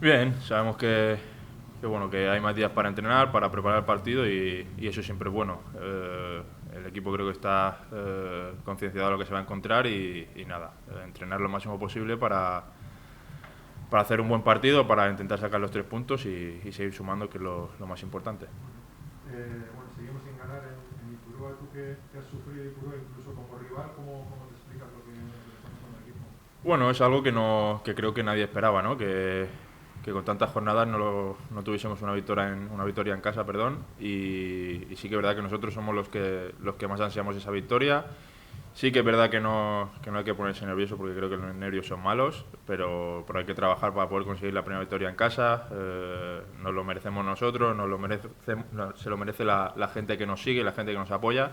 Bien, sabemos bueno, que hay más días para entrenar, para preparar el partido y eso siempre es bueno. El equipo creo que está concienciado de lo que se va a encontrar y nada, entrenar lo máximo posible para hacer un buen partido, para intentar sacar los 3 puntos y seguir sumando, que es lo más importante. Bueno, seguimos sin ganar en Ipurúa. Tú que has sufrido Ipurúa incluso como rival, ¿cómo te explicas lo que está pasando en el equipo? Bueno, es algo que, no, que creo que nadie esperaba, ¿no? Que con tantas jornadas no tuviésemos una victoria en casa, perdón, y sí que es verdad que nosotros somos los que más ansiamos esa victoria. Sí que es verdad que no hay que ponerse nervioso porque creo que los nervios son malos, pero hay que trabajar para poder conseguir la primera victoria en casa. Nos lo merecemos nosotros, se lo merece la gente que nos sigue, la gente que nos apoya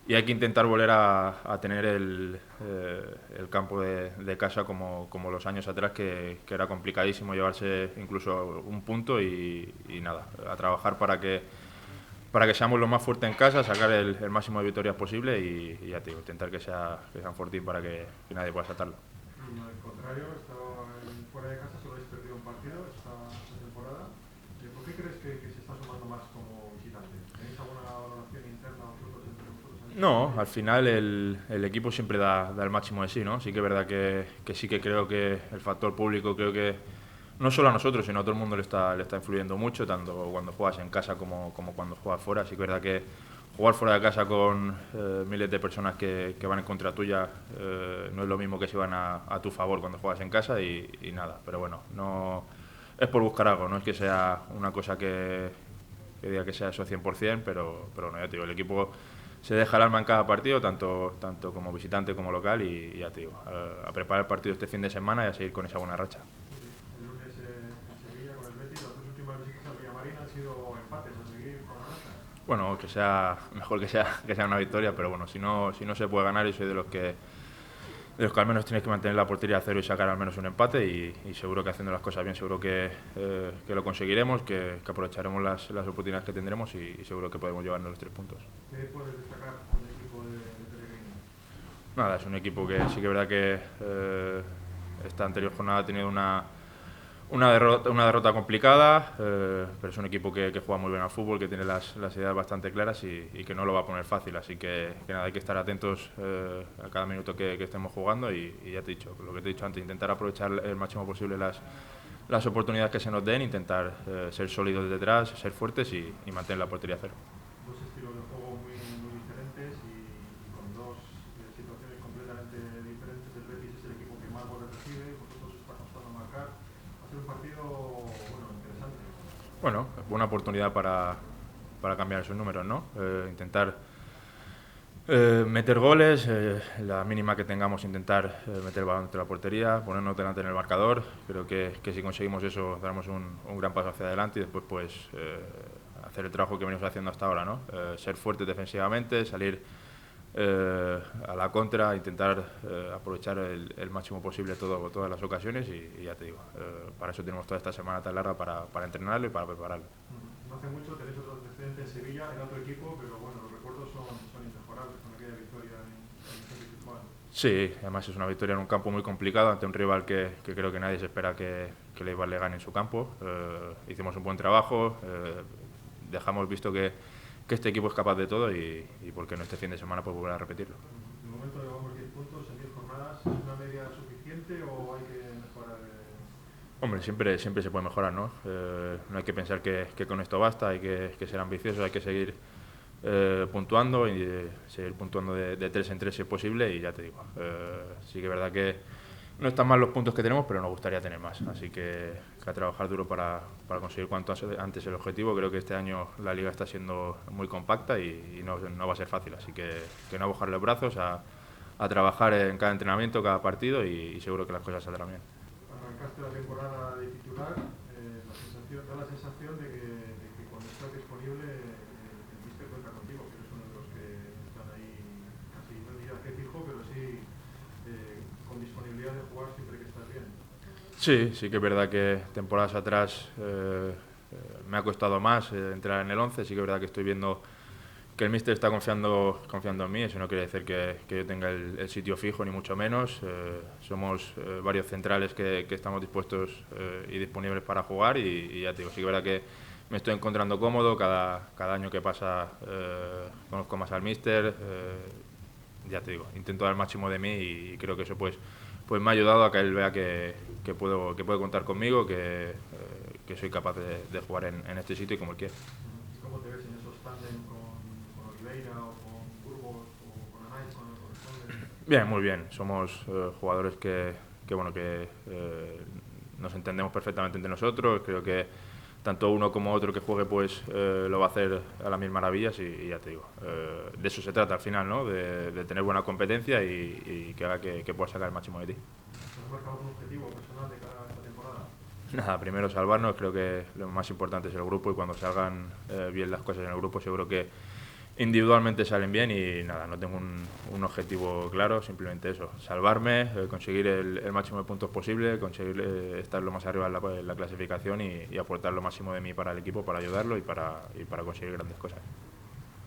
y hay que intentar volver a tener el campo de casa como los años atrás, que era complicadísimo llevarse incluso un punto y nada, a trabajar para que seamos lo más fuertes en casa, sacar el máximo de victorias posible y ya te digo, intentar que sea un fortín para que nadie pueda saltarlo. Al contrario, fuera de casa solo habéis perdido un partido esta temporada. ¿Por qué crees que se está sumando más como visitante? ¿Tenéis alguna valoración interna vosotros entre vosotros a nivel No, al plantilla? final el equipo siempre da el máximo de sí, ¿no? Sí que es verdad que sí que creo que el factor público, creo que no solo a nosotros, sino a todo el mundo le está influyendo mucho, tanto cuando juegas en casa como cuando juegas fuera. Sí que es verdad que jugar fuera de casa con miles de personas que van en contra tuya no es lo mismo que si van a tu favor cuando juegas en casa y nada. Pero bueno, no es por buscar algo, no es que sea una cosa que diga que sea eso 100%, pero no, ya te digo, el equipo se deja el alma en cada partido, tanto como visitante como local, y ya te digo, a preparar el partido este fin de semana y a seguir con esa buena racha. Sí, sí. El lunes en Sevilla con el Betis, las dos últimas visitas al Villamarín han sido empates a seguir con la racha. Bueno, que sea mejor que sea una victoria, pero bueno, si no se puede ganar, yo soy de los que al menos tienes que mantener la portería a cero y sacar al menos un empate y seguro que haciendo las cosas bien, seguro que lo conseguiremos, que aprovecharemos las oportunidades que tendremos y seguro que podemos llevarnos los 3 puntos. ¿Qué puedes destacar del equipo de Pellegrini? Nada, es un equipo que sí que es verdad que esta anterior jornada ha tenido una derrota complicada, pero es un equipo que juega muy bien al fútbol, que tiene las ideas bastante claras y que no lo va a poner fácil. Así que nada, hay que estar atentos a cada minuto que estemos jugando y ya te he dicho, lo que te he dicho antes, intentar aprovechar el máximo posible las oportunidades que se nos den, intentar ser sólidos detrás, ser fuertes y mantener la portería a cero. Dos estilos de juego muy diferentes y con dos situaciones completamente diferentes. El Betis es el equipo que más goles recibe, vosotros os está costando marcar. Va a ser un partido bueno, interesante. Bueno, buena oportunidad para cambiar esos números, ¿no? Intentar meter goles, la mínima que tengamos, intentar meter el balón dentro de la portería, ponernos delante en el marcador. Creo que si conseguimos eso, daremos un gran paso hacia adelante y después pues hacer el trabajo que venimos haciendo hasta ahora, ¿no? Ser fuertes defensivamente, salir a la contra, intentar aprovechar el máximo posible todas las ocasiones y ya te digo, para eso tenemos toda esta semana tan larga para entrenarlo y para prepararlo. No hace mucho tenéis otro antecedente en Sevilla, en otro equipo, pero bueno, los recuerdos son inmejorables con aquella victoria en Vicente Pizjuán. Sí, además es una victoria en un campo muy complicado ante un rival que creo que nadie se espera que el Eibar le gane en su campo. Hicimos un buen trabajo, dejamos visto que este equipo es capaz de todo y porque no este fin de semana pues volver a repetirlo. De momento llevamos 10 puntos en 10 jornadas. ¿Es una media suficiente o hay que mejorar? Hombre, siempre se puede mejorar, ¿no? No hay que pensar que con esto basta, hay que ser ambiciosos, hay que seguir puntuando y seguir puntuando de 3 en 3 si es posible y ya te digo, sí que es verdad que no están mal los puntos que tenemos, pero nos gustaría tener más, así que a trabajar duro para conseguir cuanto antes el objetivo. Creo que este año la liga está siendo muy compacta y no va a ser fácil, así que no bajar los brazos, a trabajar en cada entrenamiento, cada partido y seguro que las cosas saldrán bien. Arrancaste la temporada de titular, da la sensación de que cuando estás disponible el míster cuenta contigo, que eres uno de los que están ahí casi, no diría que fijo, pero sí con disponibilidad de jugar siempre que estás bien. Sí que es verdad que temporadas atrás me ha costado más entrar en el 11. Sí que es verdad que estoy viendo que el míster está confiando en mí. Eso no quiere decir que yo tenga el sitio fijo, ni mucho menos. Somos varios centrales que estamos dispuestos y disponibles para jugar y ya te digo, sí que es verdad que me estoy encontrando cómodo. Cada año que pasa conozco más al míster. Ya te digo, intento dar el máximo de mí y creo que eso pues me ha ayudado a que él vea que puede contar conmigo, que soy capaz de jugar en este sitio y como él quiere. ¿Y cómo te ves en esos tándem con Oliveira o con Burgos o con Anaiz cuando corresponde? Bien, muy bien. Somos jugadores bueno, nos entendemos perfectamente entre nosotros. Creo que tanto uno como otro que juegue pues lo va a hacer a las mil maravillas y ya te digo, de eso se trata al final, ¿no? De tener buena competencia y que haga que puedas sacar el máximo de ti. ¿Has marcado un objetivo personal de cara a esta temporada? Nada, primero salvarnos. Creo que lo más importante es el grupo y cuando salgan bien las cosas en el grupo seguro que individualmente salen bien y nada, no tengo un objetivo claro, simplemente eso, salvarme, conseguir el máximo de puntos posible, conseguir estar lo más arriba en la clasificación y aportar lo máximo de mí para el equipo, para ayudarlo y para conseguir grandes cosas.